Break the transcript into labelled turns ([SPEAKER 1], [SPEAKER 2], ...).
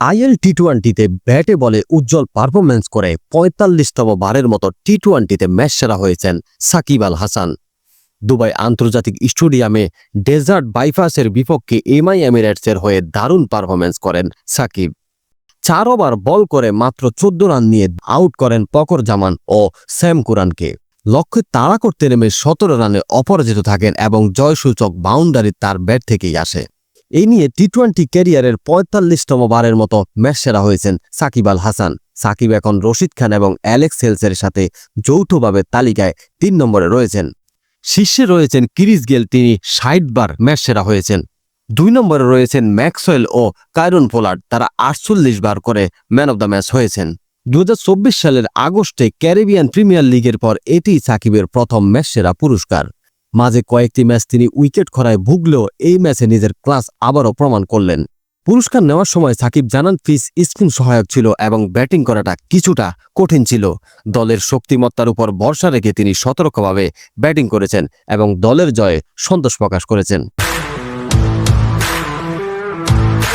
[SPEAKER 1] IL টি-20তে ব্যাটে বলে উজ্জ্বল performance করে ৪৫তম বারের মতো টি-20তে ম্যাচ সেরা হয়েছেন সাকিব আল হাসান। দুবাই আন্তর্জাতিক স্টেডিয়ামে ডেজার্ট বাইপাসের বিপক্ষে এমআই এমিরেটসের হয়ে দারুণ পারফরম্যান্স করেন সাকিব। ৪ ওভার বল করে মাত্র ১৪ রান নিয়ে আউট করেন ফকর জামান ও স্যাম কুরানকে। লক্ষ্যে তাড়া করতে নেমে ১৭ রানে অপরাজিত থাকেন এবং জয়সূচক বাউন্ডারি তার ব্যাট থেকেই আসে। এই নিয়ে টি-20 ক্যারিয়ারের ৪৫তম বারের মতো ম্যাচ সেরা হয়েছেন সাকিব আল হাসান। সাকিব এখন রশিদ খান এবং অ্যালেক্স হেলসের সাথে যৌথভাবে তালিকায় ৩ নম্বরে রয়েছেন। শীর্ষে রয়েছেন ক্রিস গেল, তিনি ৬০ বার ম্যাচ সেরা হয়েছেন। ২ নম্বরে রয়েছেন ম্যাক্সওয়েল ও কায়রন পোলার্ড, তারা ৪৮ বার করে ম্যান অব দ্য ম্যাচ হয়েছেন। ২০২৪ সালের আগস্টে ক্যারিবিয়ান প্রিমিয়ার লিগের পর এটি সাকিবের প্রথম ম্যাচ সেরা পুরস্কার। মাঝে কয়েকটি ম্যাচ তিনি উইকেট খরায় ভুগলেও এই ম্যাচে নিজের ক্লাস আবারও প্রমাণ করলেন। পুরস্কার নেওয়ার সময় সাকিব জানান পিচ স্পিন সহায়ক ছিল এবং ব্যাটিং করাটা কিছুটা কঠিন ছিল। দলের শক্তিমত্তার উপর ভরসা রেখে তিনি সতর্কভাবে ব্যাটিং করেছেন এবং দলের জয়ে সন্তোষ প্রকাশ করেছেন।